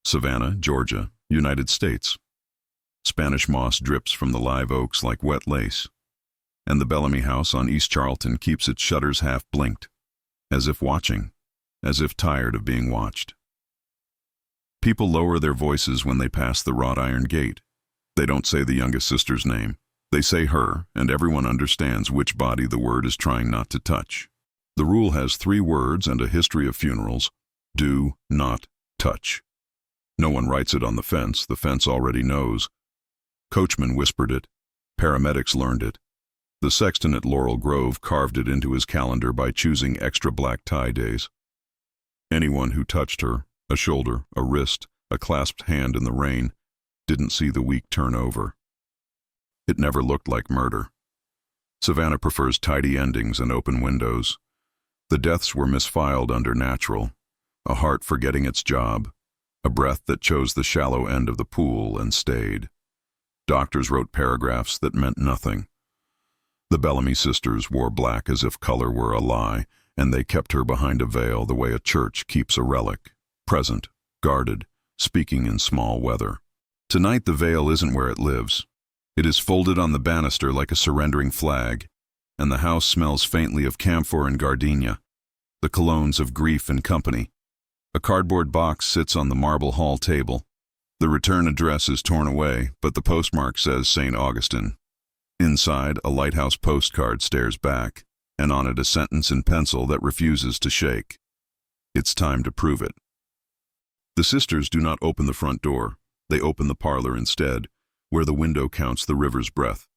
Savannah, Georgia, United States. Spanish moss drips from the live oaks like wet lace, and the Bellamy house on East Charlton keeps its shutters half blinked, as if watching, as if tired of being watched. People lower their voices when they pass the wrought iron gate. They don't say the youngest sister's name. They say her, and everyone understands which body the word is trying not to touch. The rule has 3 words and a history of funerals: do not touch. No one writes it on the fence already knows. Coachman whispered it. Paramedics learned it. The sexton at Laurel Grove carved it into his calendar by choosing extra black tie days. Anyone who touched her, a shoulder, a wrist, a clasped hand in the rain, didn't see the week turn over. It never looked like murder. Savannah prefers tidy endings and open windows. The deaths were misfiled under natural, a heart forgetting its job, a breath that chose the shallow end of the pool and stayed. Doctors wrote paragraphs that meant nothing. The Bellamy sisters wore black as if color were a lie, and they kept her behind a veil the way a church keeps a relic, present, guarded, speaking in small weather. Tonight the veil isn't where it lives. It is folded on the banister like a surrendering flag, and the house smells faintly of camphor and gardenia, the colognes of grief and company. A cardboard box sits on the marble hall table. The return address is torn away, but the postmark says St. Augustine. Inside, a lighthouse postcard stares back, and on it a sentence in pencil that refuses to shake. It's time to prove it. The sisters do not open the front door. They open the parlor instead, where the window counts the river's breath.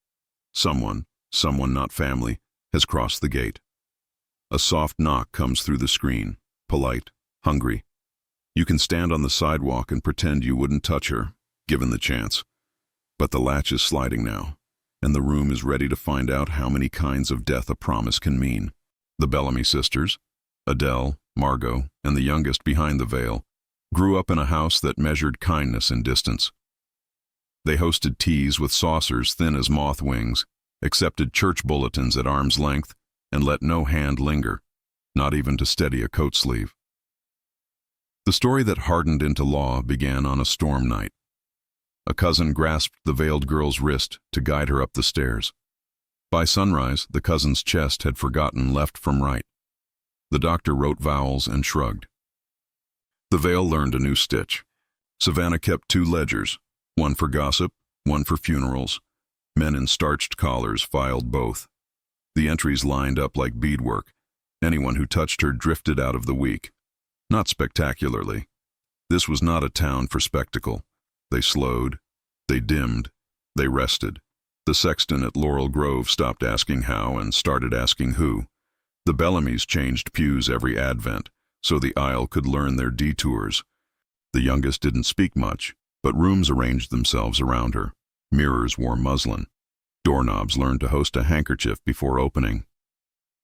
Someone not family, has crossed the gate. A soft knock comes through the screen, polite, hungry. You can stand on the sidewalk and pretend you wouldn't touch her, given the chance. But the latch is sliding now, and the room is ready to find out how many kinds of death a promise can mean. The Bellamy sisters, Adele, Margot, and the youngest behind the veil, grew up in a house that measured kindness in distance. They hosted teas with saucers thin as moth wings, accepted church bulletins at arm's length, and let no hand linger, not even to steady a coat sleeve. The story that hardened into law began on a storm night. A cousin grasped the veiled girl's wrist to guide her up the stairs. By sunrise, the cousin's chest had forgotten left from right. The doctor wrote vowels and shrugged. The veil learned a new stitch. Savannah kept 2 ledgers, one for gossip, one for funerals. Men in starched collars filed both. The entries lined up like beadwork. Anyone who touched her drifted out of the week. Not spectacularly. This was not a town for spectacle. They slowed, they dimmed, they rested. The sexton at Laurel Grove stopped asking how and started asking who. The Bellamys changed pews every Advent, so the aisle could learn their detours. The youngest didn't speak much, but rooms arranged themselves around her. Mirrors wore muslin. Doorknobs learned to host a handkerchief before opening.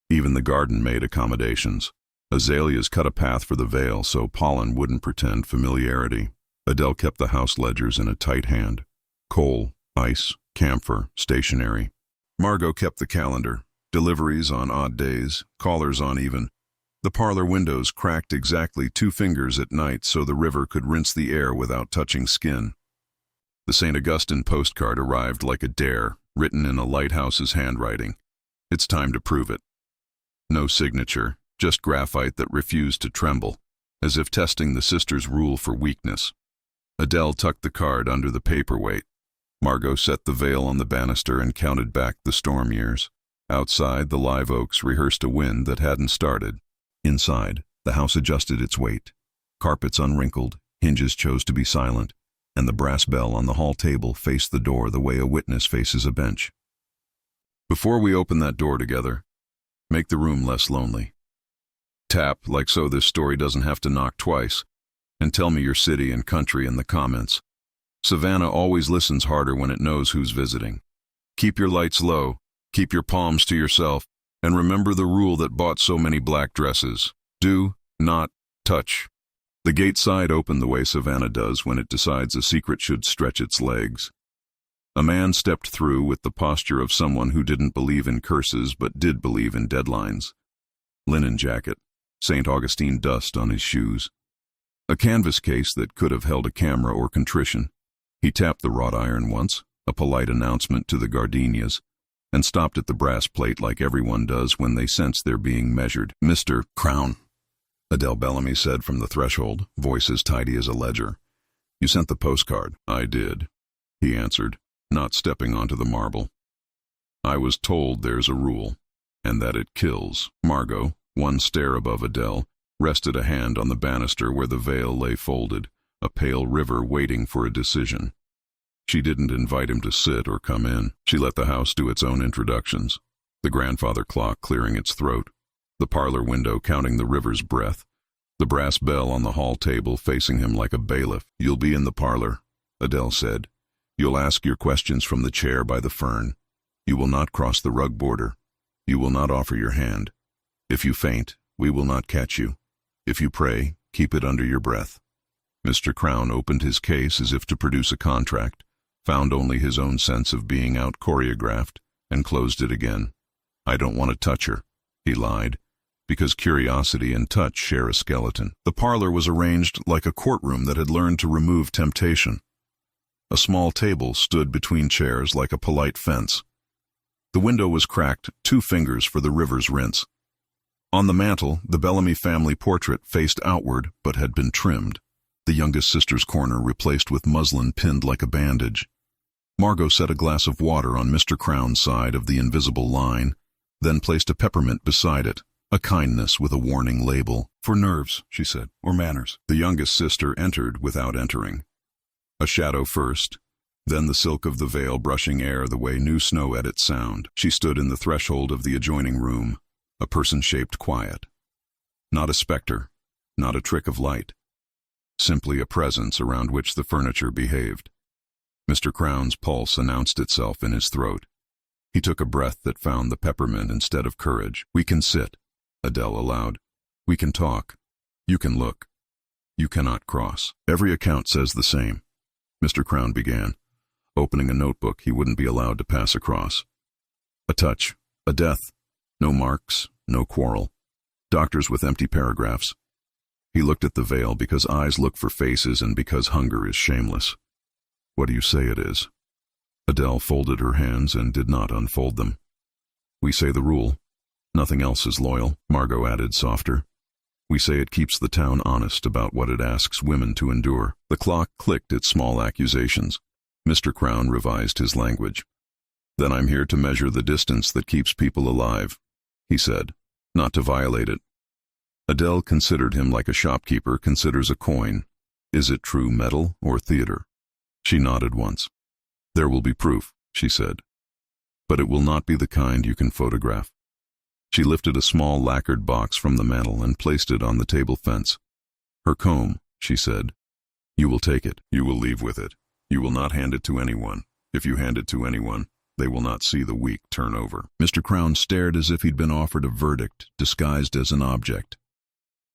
Even the garden made accommodations. Azaleas cut a path for the veil so pollen wouldn't pretend familiarity. Adele kept the house ledgers in a tight hand. Coal, ice, camphor, stationery. Margot kept the calendar. Deliveries on odd days, callers on even. The parlor windows cracked exactly 2 fingers at night so the river could rinse the air without touching skin. The St. Augustine postcard arrived like a dare, written in a lighthouse's handwriting. It's time to prove it. No signature, just graphite that refused to tremble, as if testing the sisters' rule for weakness. Adele tucked the card under the paperweight. Margot set the veil on the banister and counted back the storm years. Outside, the live oaks rehearsed a wind that hadn't started. Inside, the house adjusted its weight. Carpets unwrinkled, hinges chose to be silent, and the brass bell on the hall table faced the door the way a witness faces a bench. Before we open that door together, make the room less lonely. Tap, like so this story doesn't have to knock twice, and tell me your city and country in the comments. Savannah always listens harder when it knows who's visiting. Keep your lights low, keep your palms to yourself, and remember the rule that bought so many black dresses. Do not touch. The gate side opened the way Savannah does when it decides a secret should stretch its legs. A man stepped through with the posture of someone who didn't believe in curses but did believe in deadlines. Linen jacket, St. Augustine dust on his shoes. A canvas case that could have held a camera or contrition. He tapped the wrought iron once, a polite announcement to the gardenias, and stopped at the brass plate like everyone does when they sense they're being measured. "Mr. Crown," Adele Bellamy said from the threshold, voice as tidy as a ledger. "You sent the postcard." "I did," he answered, not stepping onto the marble. "I was told there's a rule, and that it kills." Margot, one stair above Adele, rested a hand on the banister where the veil lay folded, a pale river waiting for a decision. She didn't invite him to sit or come in. She let the house do its own introductions. The grandfather clock clearing its throat, the parlor window counting the river's breath, the brass bell on the hall table facing him like a bailiff. "You'll be in the parlor," Adele said. "You'll ask your questions from the chair by the fern. You will not cross the rug border. You will not offer your hand. If you faint, we will not catch you. If you pray, keep it under your breath." Mr. Crown opened his case as if to produce a contract, found only his own sense of being out choreographed, and closed it again. "I don't want to touch her," he lied, because curiosity and touch share a skeleton. The parlor was arranged like a courtroom that had learned to remove temptation. A small table stood between chairs like a polite fence. The window was cracked 2 fingers for the river's rinse. On the mantel, the Bellamy family portrait faced outward but had been trimmed, the youngest sister's corner replaced with muslin pinned like a bandage. Margot set a glass of water on Mr. Crown's side of the invisible line, then placed a peppermint beside it, a kindness with a warning label. "For nerves," she said, "or manners." The youngest sister entered without entering. A shadow first, then the silk of the veil brushing air the way new snow edits sound. She stood in the threshold of the adjoining room, a person-shaped quiet. Not a specter, not a trick of light. Simply a presence around which the furniture behaved. Mr. Crown's pulse announced itself in his throat. He took a breath that found the peppermint instead of courage. "We can sit," Adele allowed. "We can talk. You can look. You cannot cross." "Every account says the same," Mr. Crown began, opening a notebook he wouldn't be allowed to pass across. "A touch, a death, no marks, no quarrel. Doctors with empty paragraphs." He looked at the veil because eyes look for faces and because hunger is shameless. "What do you say it is?" Adele folded her hands and did not unfold them. "We say the rule. Nothing else is loyal," Margot added softer. "We say it keeps the town honest about what it asks women to endure." The clock clicked its small accusations. Mr. Crown revised his language. "Then I'm here to measure the distance that keeps people alive," he said, "not to violate it." Adele considered him like a shopkeeper considers a coin. Is it true metal or theater? She nodded once. "There will be proof," she said. "But it will not be the kind you can photograph." She lifted a small lacquered box from the mantel and placed it on the table fence. "Her comb," she said. "You will take it. You will leave with it. You will not hand it to anyone. If you hand it to anyone, they will not see the week turn over." Mr. Crown stared as if he'd been offered a verdict, disguised as an object.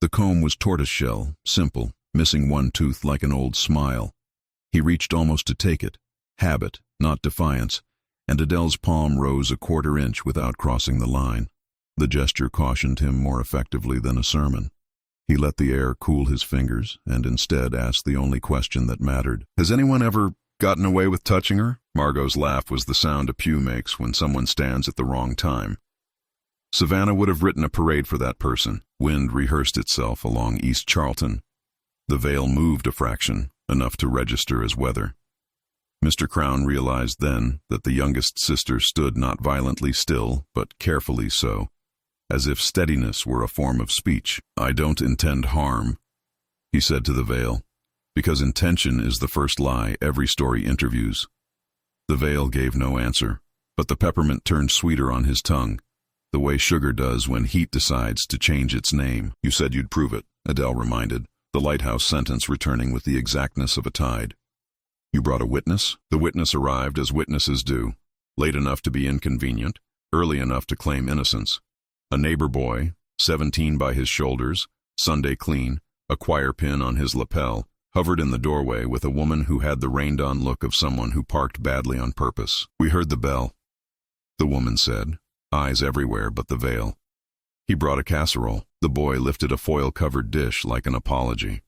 The comb was tortoiseshell, simple, missing one tooth like an old smile. He reached almost to take it, habit, not defiance, and Adele's palm rose a 1/4 inch without crossing the line. The gesture cautioned him more effectively than a sermon. He let the air cool his fingers and instead asked the only question that mattered. "Has anyone ever gotten away with touching her?" Margot's laugh was the sound a pew makes when someone stands at the wrong time. Savannah would have written a parade for that person. Wind rehearsed itself along East Charlton. The veil moved a fraction, enough to register as weather. Mr. Crown realized then that the youngest sister stood not violently still, but carefully so, as if steadiness were a form of speech. "I don't intend harm," he said to the veil, "because intention is the first lie every story interviews." The veil gave no answer, but the peppermint turned sweeter on his tongue, the way sugar does when heat decides to change its name. "You said you'd prove it," Adele reminded, the lighthouse sentence returning with the exactness of a tide. "You brought a witness?" The witness arrived as witnesses do, late enough to be inconvenient, early enough to claim innocence. A neighbor boy, 17 by his shoulders, Sunday clean, a choir pin on his lapel, hovered in the doorway with a woman who had the rained-on look of someone who parked badly on purpose. "We heard the bell," the woman said, eyes everywhere but the veil. "He brought a casserole." The boy lifted a foil-covered dish like an apology.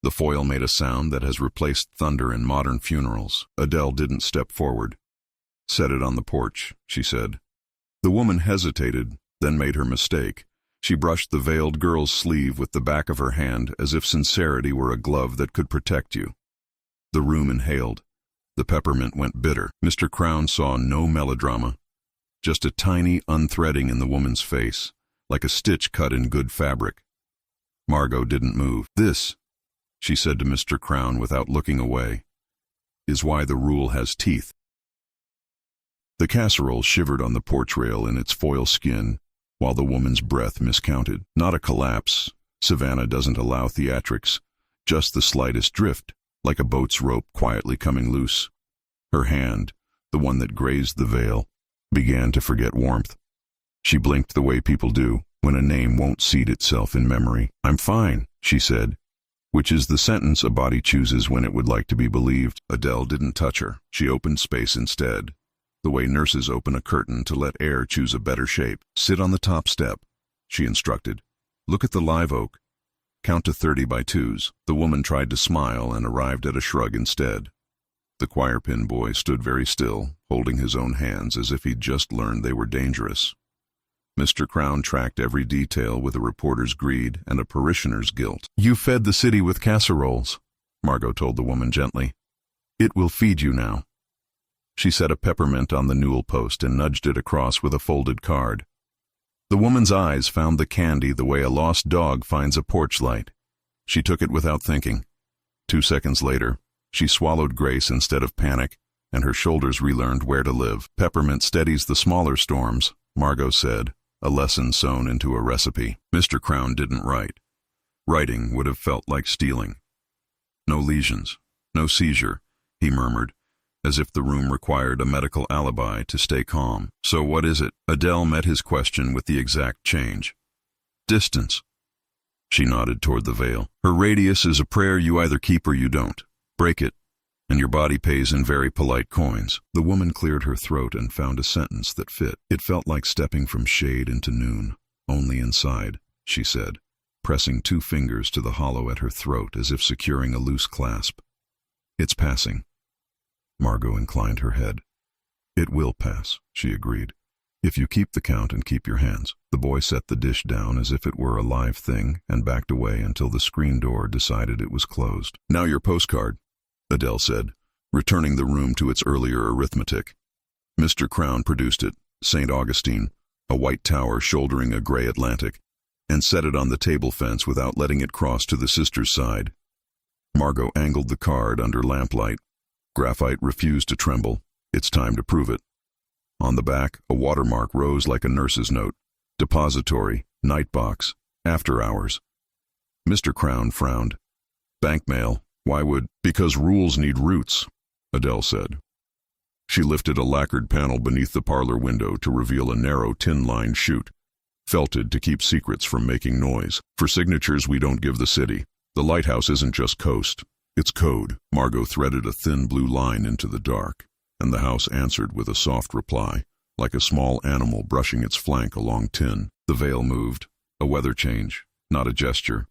The foil made a sound that has replaced thunder in modern funerals. Adele didn't step forward. "Set it on the porch," she said. The woman hesitated, then made her mistake. She brushed the veiled girl's sleeve with the back of her hand as if sincerity were a glove that could protect you. The room inhaled. The peppermint went bitter. Mr. Crown saw no melodrama, just a tiny unthreading in the woman's face, like a stitch cut in good fabric. Margot didn't move. "This," she said to Mr. Crown without looking away, "is why the rule has teeth." The casserole shivered on the porch rail in its foil skin, while the woman's breath miscounted. Not a collapse. Savannah doesn't allow theatrics, just the slightest drift, like a boat's rope quietly coming loose. Her hand, the one that grazed the veil, began to forget warmth. She blinked the way people do when a name won't seat itself in memory. "I'm fine," she said, which is the sentence a body chooses when it would like to be believed. Adele didn't touch her. She opened space instead, the way nurses open a curtain to let air choose a better shape. "Sit on the top step," she instructed. "Look at the live oak. Count to 30 by twos." The woman tried to smile and arrived at a shrug instead. The choir pin boy stood very still, holding his own hands as if he'd just learned they were dangerous. Mr. Crown tracked every detail with a reporter's greed and a parishioner's guilt. "You fed the city with casseroles," Margot told the woman gently. "It will feed you now." She set a peppermint on the newel post and nudged it across with a folded card. The woman's eyes found the candy the way a lost dog finds a porch light. She took it without thinking. 2 seconds later, she swallowed grace instead of panic, and her shoulders relearned where to live. "Peppermint steadies the smaller storms," Margot said, a lesson sewn into a recipe. Mr. Crown didn't write. Writing would have felt like stealing. "No lesions, no seizure," he murmured, as if the room required a medical alibi to stay calm. "So what is it?" Adele met his question with the exact change. "Distance." She nodded toward the veil. "Her radius is a prayer you either keep or you don't. Break it, and your body pays in very polite coins." The woman cleared her throat and found a sentence that fit. "It felt like stepping from shade into noon, only inside," she said, pressing 2 fingers to the hollow at her throat as if securing a loose clasp. "It's passing." Margot inclined her head. "It will pass," she agreed, "if you keep the count and keep your hands." The boy set the dish down as if it were a live thing and backed away until the screen door decided it was closed. "Now your postcard," Adele said, returning the room to its earlier arithmetic. Mr. Crown produced it, St. Augustine, a white tower shouldering a gray Atlantic, and set it on the table fence without letting it cross to the sister's side. Margot angled the card under lamplight. Graphite refused to tremble. It's time to prove it. On the back, a watermark rose like a nurse's note. Depository, night box, after hours. Mr. Crown frowned. "Bank mail. Why would—" "Because rules need roots," Adele said. She lifted a lacquered panel beneath the parlor window to reveal a narrow tin-lined chute, felted to keep secrets from making noise. "For signatures we don't give the city. The lighthouse isn't just coast. It's code." Margot threaded a thin blue line into the dark, and the house answered with a soft reply, like a small animal brushing its flank along tin. The veil moved, a weather change, not a gesture.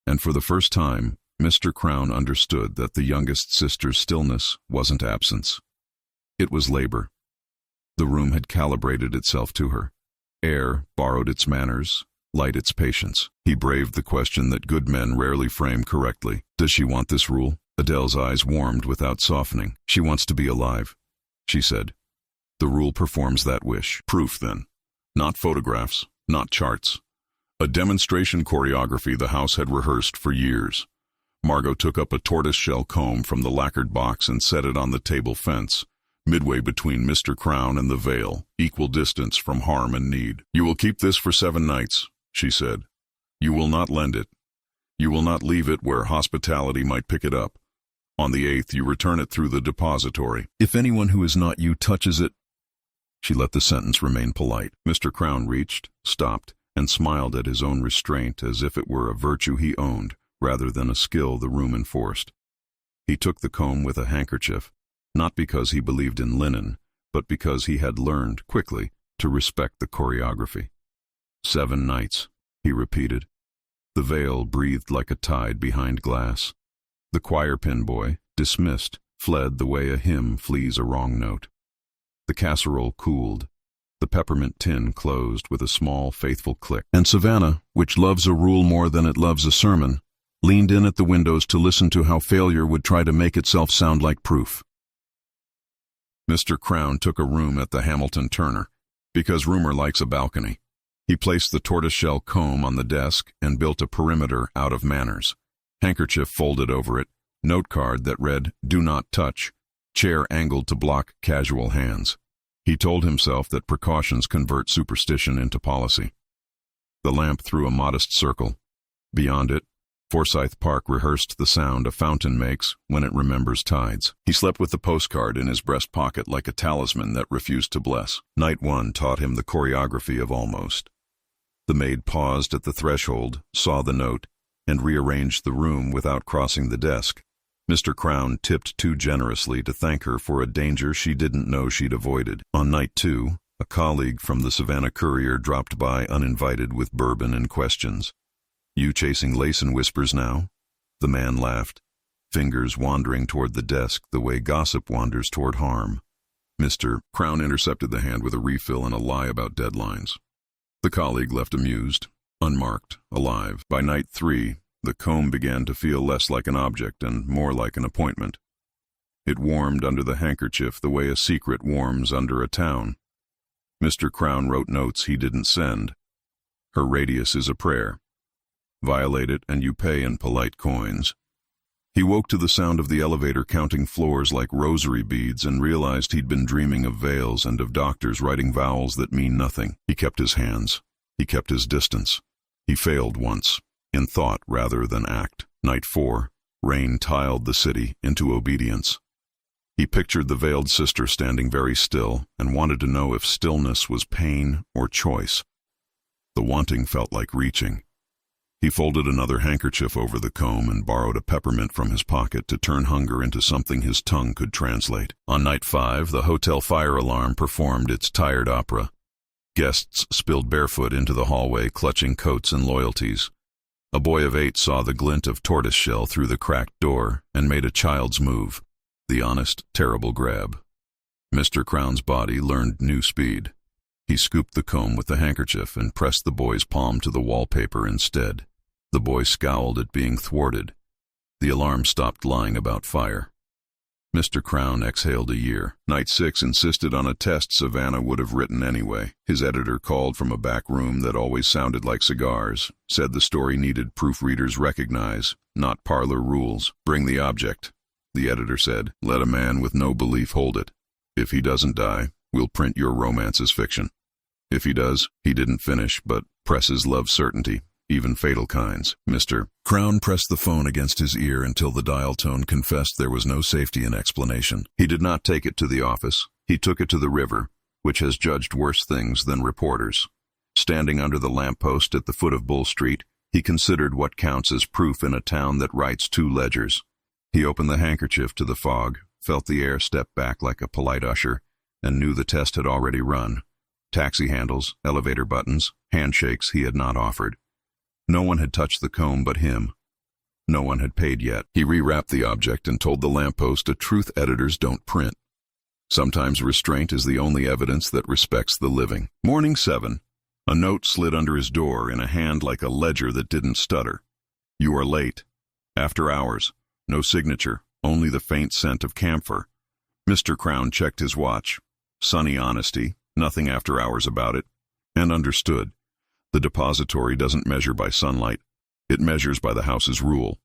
And for the first time, Mr. Crown understood that the youngest sister's stillness wasn't absence. It was labor. The room had calibrated itself to her. Air borrowed its manners, light its patience. He braved the question that good men rarely frame correctly. "Does she want this rule?" Adele's eyes warmed without softening. "She wants to be alive," she said. "The rule performs that wish." "Proof, then. Not photographs, not charts. A demonstration choreography the house had rehearsed for years." Margot took up a tortoiseshell comb from the lacquered box and set it on the table fence, midway between Mr. Crown and the veil, equal distance from harm and need. "You will keep this for 7 nights, she said. "You will not lend it. You will not leave it where hospitality might pick it up. On the 8th, you return it through the depository. If anyone who is not you touches it—" She let the sentence remain polite. Mr. Crown reached, stopped, and smiled at his own restraint as if it were a virtue he owned, rather than a skill the room enforced. He took the comb with a handkerchief, not because he believed in linen, but because he had learned, quickly, to respect the choreography. 7 nights, he repeated. The veil breathed like a tide behind glass. The choir pin boy, dismissed, fled the way a hymn flees a wrong note. The casserole cooled. The peppermint tin closed with a small, faithful click. And Savannah, which loves a rule more than it loves a sermon, leaned in at the windows to listen to how failure would try to make itself sound like proof. Mr. Crown took a room at the Hamilton Turner, because rumor likes a balcony. He placed the tortoiseshell comb on the desk and built a perimeter out of manners. Handkerchief folded over it, note card that read, "Do not touch," chair angled to block casual hands. He told himself that precautions convert superstition into policy. The lamp threw a modest circle. Beyond it, Forsyth Park rehearsed the sound a fountain makes when it remembers tides. He slept with the postcard in his breast pocket like a talisman that refused to bless. Night one taught him the choreography of almost. The maid paused at the threshold, saw the note, and rearranged the room without crossing the desk. Mr. Crown tipped too generously to thank her for a danger she didn't know she'd avoided. On night two, a colleague from the Savannah Courier dropped by uninvited with bourbon and questions. "You chasing lace and whispers now?" The man laughed, fingers wandering toward the desk the way gossip wanders toward harm. Mr. Crown intercepted the hand with a refill and a lie about deadlines. The colleague left amused, unmarked, alive. By night three, the comb began to feel less like an object and more like an appointment. It warmed under the handkerchief the way a secret warms under a town. Mr. Crown wrote notes he didn't send. Her radius is a prayer. Violate it and you pay in polite coins. He woke to the sound of the elevator counting floors like rosary beads and realized he'd been dreaming of veils and of doctors writing vowels that mean nothing. He kept his hands. He kept his distance. He failed once, in thought rather than act. Night four, rain tiled the city into obedience. He pictured the veiled sister standing very still and wanted to know if stillness was pain or choice. The wanting felt like reaching. He folded another handkerchief over the comb and borrowed a peppermint from his pocket to turn hunger into something his tongue could translate. On night five, the hotel fire alarm performed its tired opera. Guests spilled barefoot into the hallway, clutching coats and loyalties. A boy of 8 saw the glint of tortoiseshell through the cracked door and made a child's move, the honest, terrible grab. Mr. Crown's body learned new speed. He scooped the comb with the handkerchief and pressed the boy's palm to the wallpaper instead. The boy scowled at being thwarted. The alarm stopped lying about fire. Mr. Crown exhaled a year. Night 6 insisted on a test Savannah would have written anyway. His editor called from a back room that always sounded like cigars, said the story needed proofreaders recognize, not parlor rules. "Bring the object," the editor said. "Let a man with no belief hold it. If he doesn't die, we'll print your romance as fiction. If he does, he didn't finish, but presses love certainty. Even fatal kinds." Mr. Crown pressed the phone against his ear until the dial tone confessed there was no safety in explanation. He did not take it to the office. He took it to the river, which has judged worse things than reporters. Standing under the lamppost at the foot of Bull Street, he considered what counts as proof in a town that writes 2 ledgers. He opened the handkerchief to the fog, felt the air step back like a polite usher, and knew the test had already run. Taxi handles, elevator buttons, handshakes he had not offered. No one had touched the comb but him. No one had paid yet. He rewrapped the object and told the lamppost a truth editors don't print. Sometimes restraint is the only evidence that respects the living. Morning 7. A note slid under his door in a hand like a ledger that didn't stutter. "You are late. After hours. No signature, only the faint scent of camphor." Mr. Crown checked his watch. Sunny honesty, nothing after hours about it, and understood. The depository doesn't measure by sunlight. It measures by the house's rule.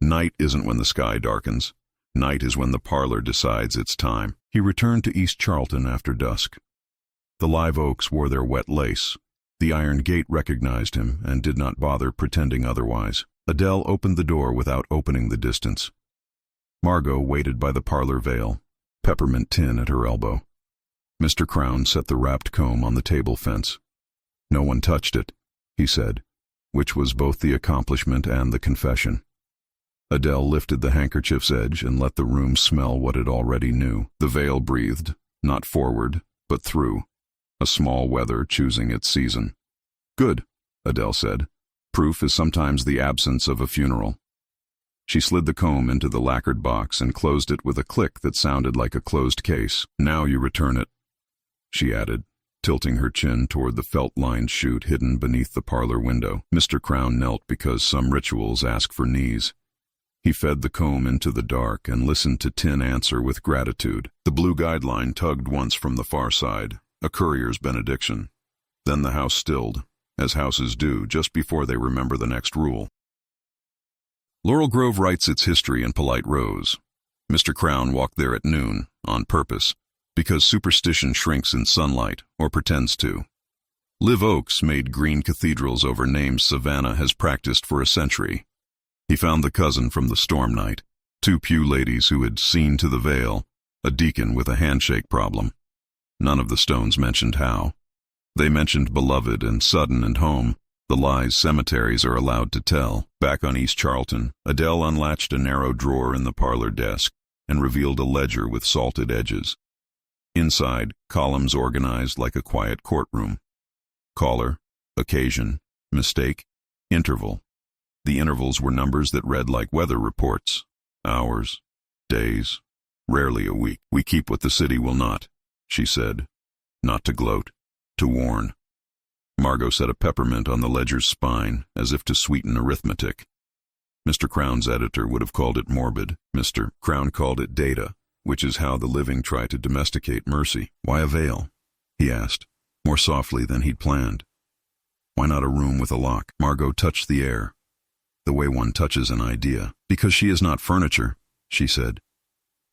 Night isn't when the sky darkens. Night is when the parlor decides it's time. He returned to East Charlton after dusk. The live oaks wore their wet lace. The iron gate recognized him and did not bother pretending otherwise. Adele opened the door without opening the distance. Margot waited by the parlor veil, peppermint tin at her elbow. Mr. Crown set the wrapped comb on the table fence. "No one touched it," he said, which was both the accomplishment and the confession. Adele lifted the handkerchief's edge and let the room smell what it already knew. The veil breathed, not forward, but through, a small weather choosing its season. "Good," Adele said. Proof is sometimes the absence of a funeral. She slid the comb into the lacquered box and closed it with a click that sounded like a closed case. Now you return it, she added, tilting her chin toward the felt-lined chute hidden beneath the parlor window. Mr. Crown knelt because some rituals ask for knees. He fed the comb into the dark and listened to Tin answer with gratitude. The blue guideline tugged once from the far side, a courier's benediction. Then the house stilled, as houses do just before they remember the next rule. Laurel Grove writes its history in polite rows. Mr. Crown walked there at noon, on purpose, because superstition shrinks in sunlight, or pretends to. Live Oaks made green cathedrals over names Savannah has practiced for a century. He found the cousin from the storm night, 2 pew ladies who had seen to the veil, a deacon with a handshake problem. None of the stones mentioned how. They mentioned beloved and sudden and home, the lies cemeteries are allowed to tell. Back on East Charlton, Adele unlatched a narrow drawer in the parlor desk and revealed a ledger with salted edges. Inside, columns organized like a quiet courtroom. Caller, occasion, mistake, interval. The intervals were numbers that read like weather reports. Hours, days, rarely a week. We keep what the city will not, she said. Not to gloat, to warn. Margot set a peppermint on the ledger's spine, as if to sweeten arithmetic. Mr. Crown's editor would have called it morbid. Mr. Crown called it data, which is how the living try to domesticate mercy. Why a veil? He asked, more softly than he'd planned. Why not a room with a lock? Margot touched the air, the way one touches an idea. Because she is not furniture, she said.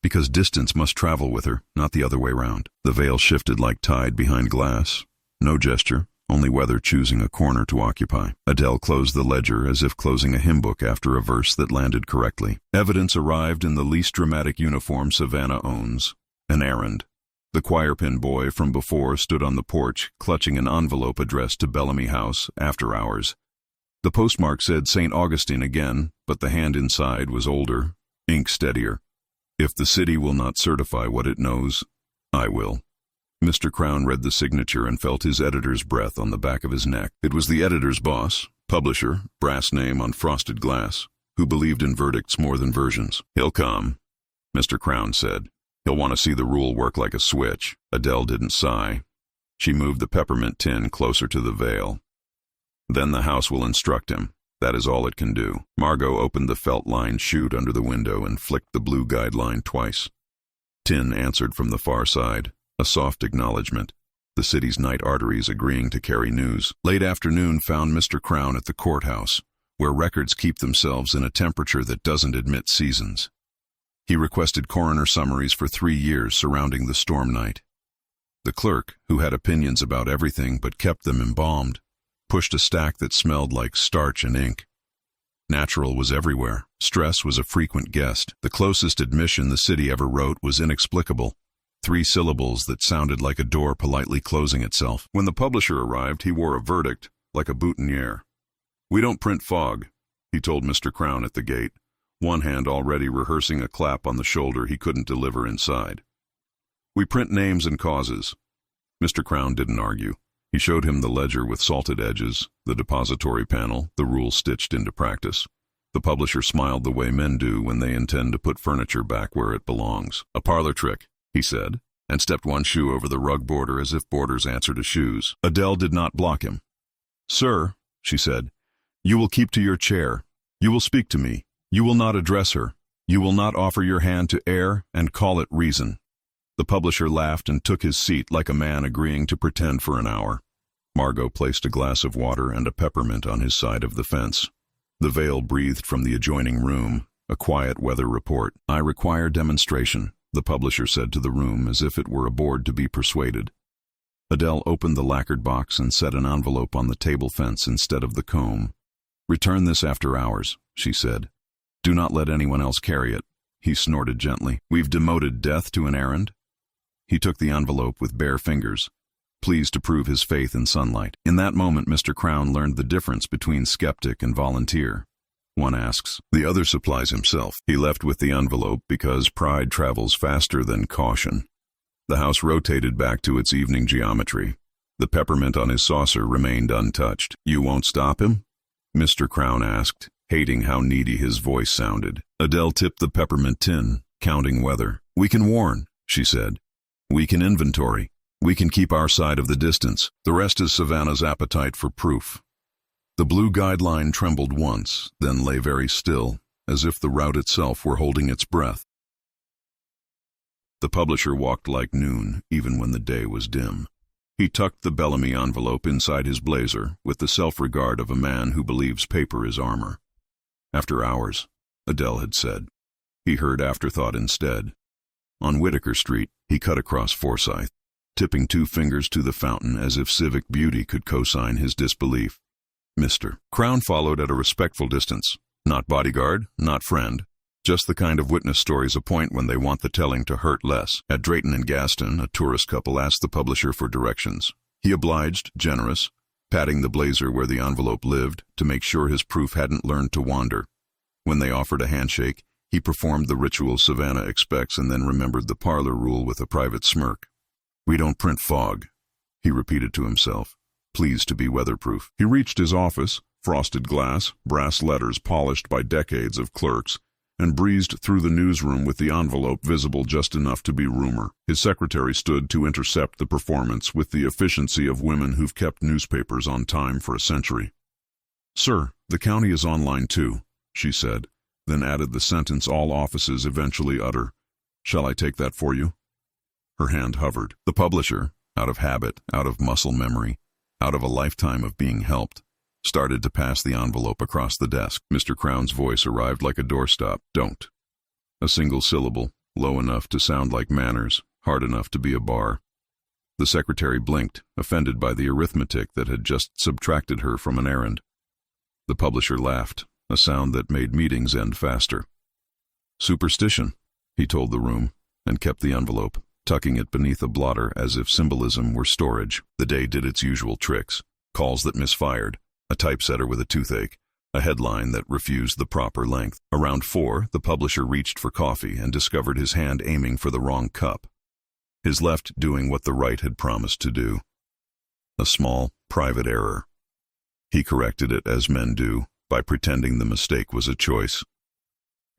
Because distance must travel with her, not the other way round. The veil shifted like tide behind glass. No gesture, only weather choosing a corner to occupy. Adele closed the ledger as if closing a hymn book after a verse that landed correctly. Evidence arrived in the least dramatic uniform Savannah owns, an errand. The choirpin boy from before stood on the porch, clutching an envelope addressed to Bellamy House, after hours. The postmark said St. Augustine again, but the hand inside was older, ink steadier. If the city will not certify what it knows, I will. Mr. Crown read the signature and felt his editor's breath on the back of his neck. It was the editor's boss, publisher, brass name on frosted glass, who believed in verdicts more than versions. He'll come, Mr. Crown said. He'll want to see the rule work like a switch. Adele didn't sigh. She moved the peppermint tin closer to the veil. Then the house will instruct him. That is all it can do. Margot opened the felt-lined chute under the window and flicked the blue guideline twice. Tin answered from the far side. A soft acknowledgement, the city's night arteries agreeing to carry news. Late afternoon found Mr. Crown at the courthouse, where records keep themselves in a temperature that doesn't admit seasons. He requested coroner summaries for 3 years surrounding the storm night. The clerk, who had opinions about everything but kept them embalmed, pushed a stack that smelled like starch and ink. Natural was everywhere. Stress was a frequent guest. The closest admission the city ever wrote was inexplicable. 3 syllables that sounded like a door politely closing itself. When the publisher arrived, he wore a verdict, like a boutonniere. We don't print fog, he told Mr. Crown at the gate, one hand already rehearsing a clap on the shoulder he couldn't deliver inside. We print names and causes. Mr. Crown didn't argue. He showed him the ledger with salted edges, the depository panel, the rule stitched into practice. The publisher smiled the way men do when they intend to put furniture back where it belongs. A parlor trick, he said, and stepped one shoe over the rug border as if borders answer to shoes. Adele did not block him. Sir, she said, you will keep to your chair. You will speak to me. You will not address her. You will not offer your hand to air and call it reason. The publisher laughed and took his seat like a man agreeing to pretend for an hour. Margot placed a glass of water and a peppermint on his side of the fence. The veil breathed from the adjoining room, a quiet weather report. I require demonstration, the publisher said to the room as if it were a board to be persuaded. Adele opened the lacquered box and set an envelope on the table fence instead of the comb. Return this after hours, she said. Do not let anyone else carry it. He snorted gently. We've demoted death to an errand. He took the envelope with bare fingers, pleased to prove his faith in sunlight. In that moment, Mr. Crown learned the difference between skeptic and volunteer. One asks, the other supplies himself. He left with the envelope because pride travels faster than caution. The house rotated back to its evening geometry. The peppermint on his saucer remained untouched. You won't stop him? Mr. Crown asked, hating how needy his voice sounded. Adele tipped the peppermint tin, counting weather. We can warn, she said. We can inventory. We can keep our side of the distance. The rest is Savannah's appetite for proof. The blue guideline trembled once, then lay very still, as if the route itself were holding its breath. The publisher walked like noon, even when the day was dim. He tucked the Bellamy envelope inside his blazer, with the self-regard of a man who believes paper is armor. After hours, Adele had said. He heard afterthought instead. On Whitaker Street, he cut across Forsyth, tipping 2 fingers to the fountain as if civic beauty could co-sign his disbelief. Mr. Crown followed at a respectful distance. Not bodyguard, not friend. Just the kind of witness stories appoint when they want the telling to hurt less. At Drayton and Gaston, a tourist couple asked the publisher for directions. He obliged, generous, patting the blazer where the envelope lived to make sure his proof hadn't learned to wander. When they offered a handshake, he performed the ritual Savannah expects and then remembered the parlor rule with a private smirk. We don't print fog, he repeated to himself, pleased to be weatherproof. He reached his office, frosted glass, brass letters polished by decades of clerks, and breezed through the newsroom with the envelope visible just enough to be rumor. His secretary stood to intercept the performance with the efficiency of women who've kept newspapers on time for a century. Sir, the county is online too, she said, then added the sentence all offices eventually utter. Shall I take that for you? Her hand hovered. The publisher, out of habit, out of muscle memory, out of a lifetime of being helped, started to pass the envelope across the desk. Mr. Crown's voice arrived like a doorstop. Don't. A single syllable, low enough to sound like manners, hard enough to be a bar. The secretary blinked, offended by the arithmetic that had just subtracted her from an errand. The publisher laughed, a sound that made meetings end faster. Superstition, he told the room, and kept the envelope, tucking it beneath a blotter as if symbolism were storage. The day did its usual tricks. Calls that misfired, a typesetter with a toothache, a headline that refused the proper length. Around 4, the publisher reached for coffee and discovered his hand aiming for the wrong cup, his left doing what the right had promised to do. A small, private error. He corrected it as men do, by pretending the mistake was a choice.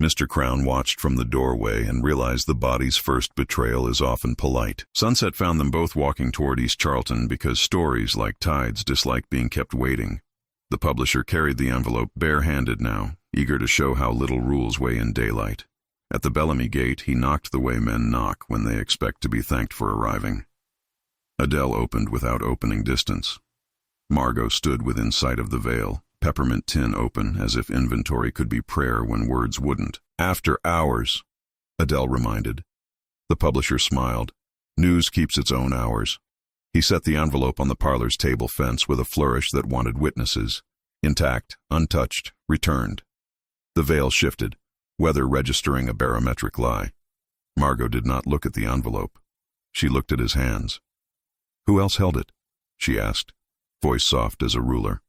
Mr. Crown watched from the doorway and realized the body's first betrayal is often polite. Sunset found them both walking toward East Charlton because stories, like tides, dislike being kept waiting. The publisher carried the envelope bare-handed now, eager to show how little rules weigh in daylight. At the Bellamy gate, he knocked the way men knock when they expect to be thanked for arriving. Adele opened without opening distance. Margot stood within sight of the veil, peppermint tin open as if inventory could be prayer when words wouldn't. After hours, Adele reminded. The publisher smiled. News keeps its own hours. He set the envelope on the parlor's table fence with a flourish that wanted witnesses. Intact, untouched, returned. The veil shifted, weather registering a barometric lie. Margot did not look at the envelope. She looked at his hands. Who else held it? She asked, voice soft as a ruler.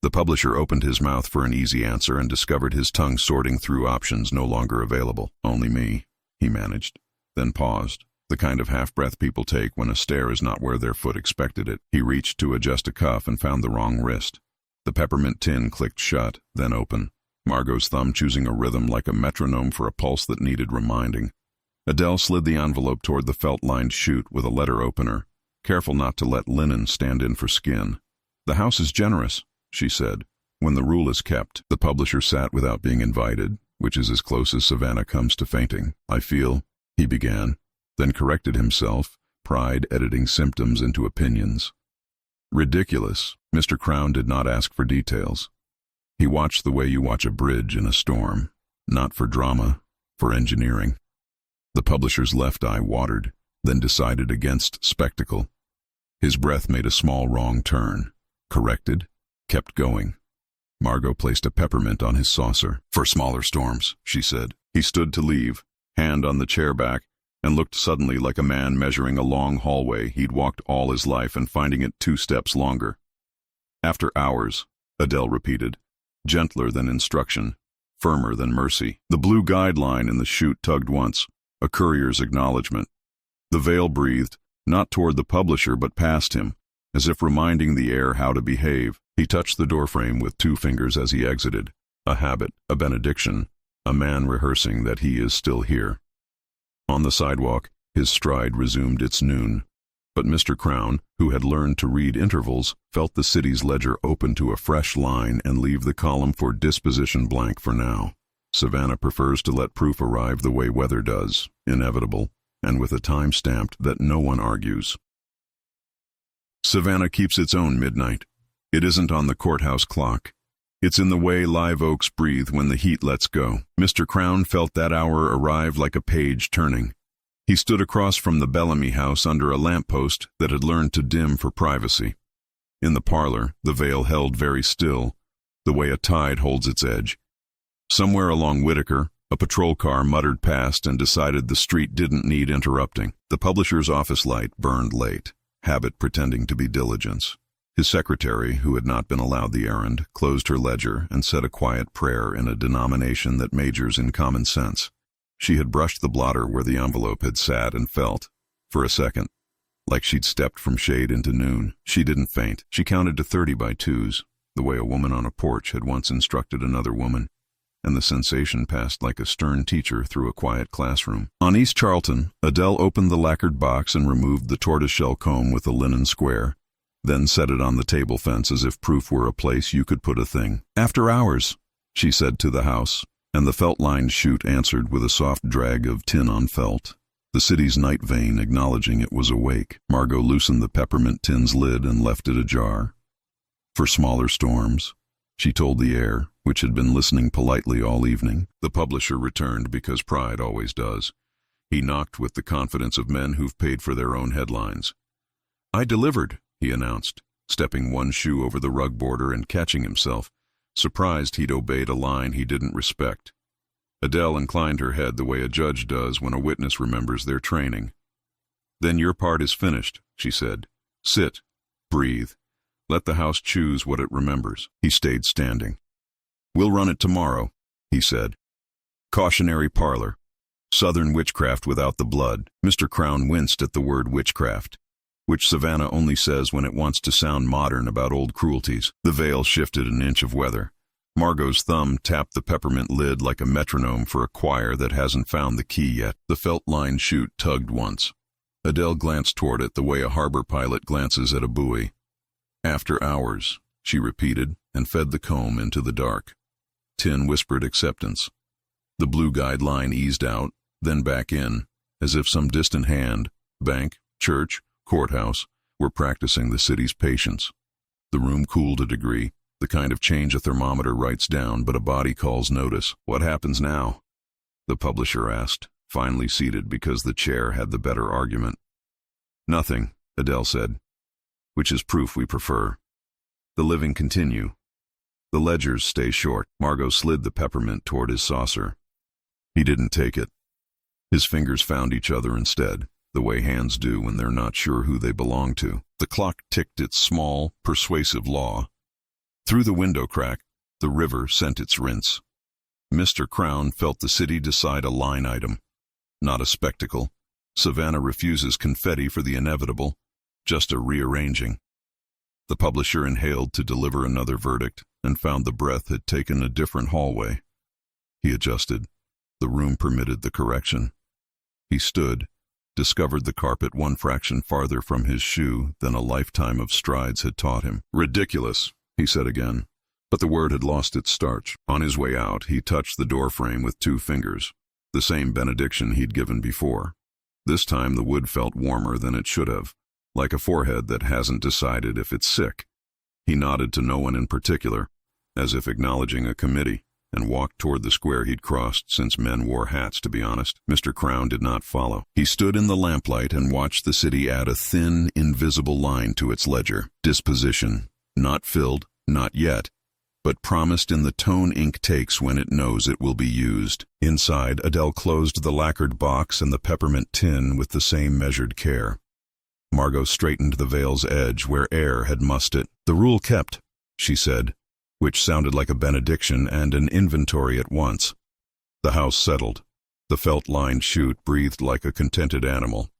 The publisher opened his mouth for an easy answer and discovered his tongue sorting through options no longer available. Only me, he managed, then paused. The kind of half-breath people take when a stare is not where their foot expected it. He reached to adjust a cuff and found the wrong wrist. The peppermint tin clicked shut, then open, Margot's thumb choosing a rhythm like a metronome for a pulse that needed reminding. Adele slid the envelope toward the felt-lined chute with a letter opener, careful not to let linen stand in for skin. The house is generous, she said, when the rule is kept. The publisher sat without being invited, which is as close as Savannah comes to fainting. I feel, he began, then corrected himself, pride editing symptoms into opinions. Ridiculous. Mr. Crown did not ask for details. He watched the way you watch a bridge in a storm, not for drama, for engineering. The publisher's left eye watered, then decided against spectacle. His breath made a small wrong turn, corrected, kept going. Margot placed a peppermint on his saucer. For smaller storms, she said. He stood to leave, hand on the chair back, and looked suddenly like a man measuring a long hallway he'd walked all his life and finding it 2 steps longer. After hours, Adele repeated, gentler than instruction, firmer than mercy. The blue guideline in the chute tugged once, a courier's acknowledgement. The veil breathed, not toward the publisher but past him, as if reminding the air how to behave. He touched the doorframe with 2 fingers as he exited, a habit, a benediction, a man rehearsing that he is still here. On the sidewalk, his stride resumed its noon. But Mr. Crown, who had learned to read intervals, felt the city's ledger open to a fresh line and leave the column for disposition blank for now. Savannah prefers to let proof arrive the way weather does, inevitable, and with a time stamped that no one argues. Savannah keeps its own midnight. It isn't on the courthouse clock. It's in the way live oaks breathe when the heat lets go. Mr. Crown felt that hour arrive like a page turning. He stood across from the Bellamy house under a lamppost that had learned to dim for privacy. In the parlor, the veil held very still, the way a tide holds its edge. Somewhere along Whitaker, a patrol car muttered past and decided the street didn't need interrupting. The publisher's office light burned late, habit pretending to be diligence. His secretary, who had not been allowed the errand, closed her ledger and said a quiet prayer in a denomination that majors in common sense. She had brushed the blotter where the envelope had sat and felt, for a second, like she'd stepped from shade into noon. She didn't faint. She counted to 30 by twos, the way a woman on a porch had once instructed another woman, and the sensation passed like a stern teacher through a quiet classroom. On East Charlton, Adele opened the lacquered box and removed the tortoiseshell comb with a linen square, then set it on the table fence as if proof were a place you could put a thing. "After hours," she said to the house, and the felt-lined chute answered with a soft drag of tin on felt, the city's night vein acknowledging it was awake. Margot loosened the peppermint tin's lid and left it ajar. For smaller storms, she told the air, which had been listening politely all evening. The publisher returned because pride always does. He knocked with the confidence of men who've paid for their own headlines. "I delivered," he announced, stepping one shoe over the rug border and catching himself, surprised he'd obeyed a line he didn't respect. Adele inclined her head the way a judge does when a witness remembers their training. "Then your part is finished," she said. "Sit. Breathe. Let the house choose what it remembers." He stayed standing. "We'll run it tomorrow," he said. Cautionary parlor. Southern witchcraft without the blood. Mr. Crown winced at the word witchcraft, which Savannah only says when it wants to sound modern about old cruelties. The veil shifted an inch of weather. Margot's thumb tapped the peppermint lid like a metronome for a choir that hasn't found the key yet. The felt-lined chute tugged once. Adele glanced toward it the way a harbor pilot glances at a buoy. "After hours," she repeated, and fed the comb into the dark. Tin whispered acceptance. The blue guide line eased out, then back in, as if some distant hand, bank, church, courthouse, were practicing the city's patience. The room cooled a degree, the kind of change a thermometer writes down but a body calls notice. "What happens now?" the publisher asked, finally seated because the chair had the better argument. "Nothing," Adele said, "which is proof we prefer. The living continue. The ledgers stay short." Margot slid the peppermint toward his saucer. He didn't take it. His fingers found each other instead, the way hands do when they're not sure who they belong to. The clock ticked its small, persuasive law. Through the window crack, the river sent its rinse. Mr. Crown felt the city decide a line item, not a spectacle. Savannah refuses confetti for the inevitable, just a rearranging. The publisher inhaled to deliver another verdict and found the breath had taken a different hallway. He adjusted. The room permitted the correction. He stood, discovered the carpet one fraction farther from his shoe than a lifetime of strides had taught him. "Ridiculous," he said again, but the word had lost its starch. On his way out, he touched the doorframe with 2 fingers, the same benediction he'd given before. This time the wood felt warmer than it should have, like a forehead that hasn't decided if it's sick. He nodded to no one in particular, as if acknowledging a committee, and walked toward the square he'd crossed since men wore hats, to be honest. Mr. Crown did not follow. He stood in the lamplight and watched the city add a thin, invisible line to its ledger. Disposition. Not filled, not yet, but promised in the tone ink takes when it knows it will be used. Inside, Adele closed the lacquered box and the peppermint tin with the same measured care. Margot straightened the veil's edge where air had mussed it. "The rule kept," she said, which sounded like a benediction and an inventory at once. The house settled. The felt-lined chute breathed like a contented animal.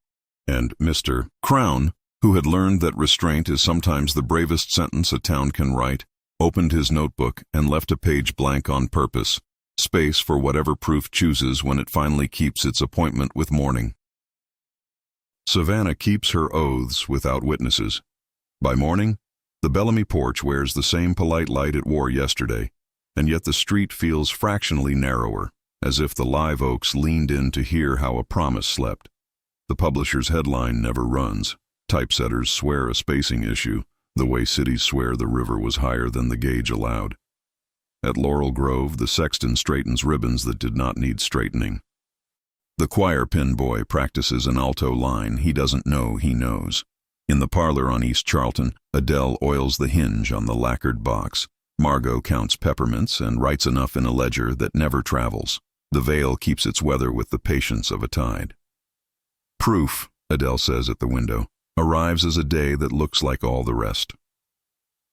And Mr. Crown who had learned that restraint is sometimes the bravest sentence a town can write, opened his notebook and left a page blank on purpose, space for whatever proof chooses when it finally keeps its appointment with morning. Savannah keeps her oaths without witnesses. By morning, the Bellamy porch wears the same polite light it wore yesterday, and yet the street feels fractionally narrower, as if the live oaks leaned in to hear how a promise slept. The publisher's headline never runs. Typesetters swear a spacing issue, the way cities swear the river was higher than the gauge allowed. At Laurel Grove, the sexton straightens ribbons that did not need straightening. The choir pin boy practices an alto line he doesn't know he knows. In the parlor on East Charlton, Adele oils the hinge on the lacquered box. Margot counts peppermints and writes enough in a ledger that never travels. The veil keeps its weather with the patience of a tide. Proof, Adele says at the window, arrives as a day that looks like all the rest.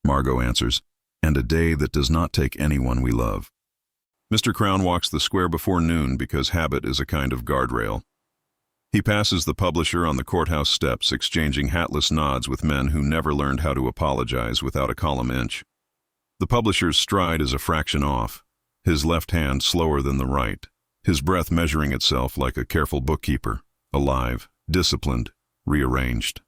Margot answers, and a day that does not take anyone we love. Mr. Crown walks the square before noon because habit is a kind of guardrail. He passes the publisher on the courthouse steps, exchanging hatless nods with men who never learned how to apologize without a column inch. The publisher's stride is a fraction off, his left hand slower than the right, his breath measuring itself like a careful bookkeeper, alive, disciplined, rearranged.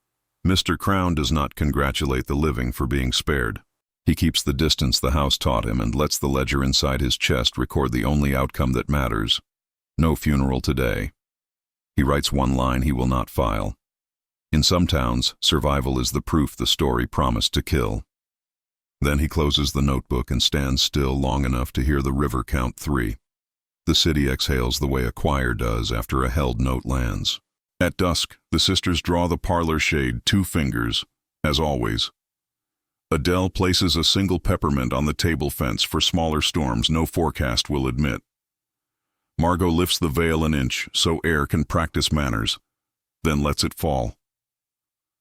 Mr. Crown does not congratulate the living for being spared. He keeps the distance the house taught him and lets the ledger inside his chest record the only outcome that matters. No funeral today. He writes one line he will not file. In some towns, survival is the proof the story promised to kill. Then he closes the notebook and stands still long enough to hear the river count 3. The city exhales the way a choir does after a held note lands. At dusk, the sisters draw the parlor shade 2 fingers, as always. Adele places a single peppermint on the table fence for smaller storms no forecast will admit. Margot lifts the veil an inch so air can practice manners, then lets it fall.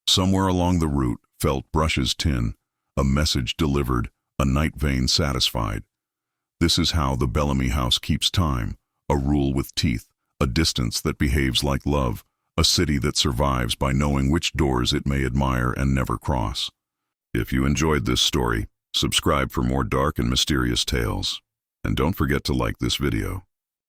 Somewhere along the route, felt brushes tin, a message delivered, a night vein satisfied. This is how the Bellamy house keeps time, a rule with teeth, a distance that behaves like love, a city that survives by knowing which doors it may admire and never cross. If you enjoyed this story, subscribe for more dark and mysterious tales. And don't forget to like this video.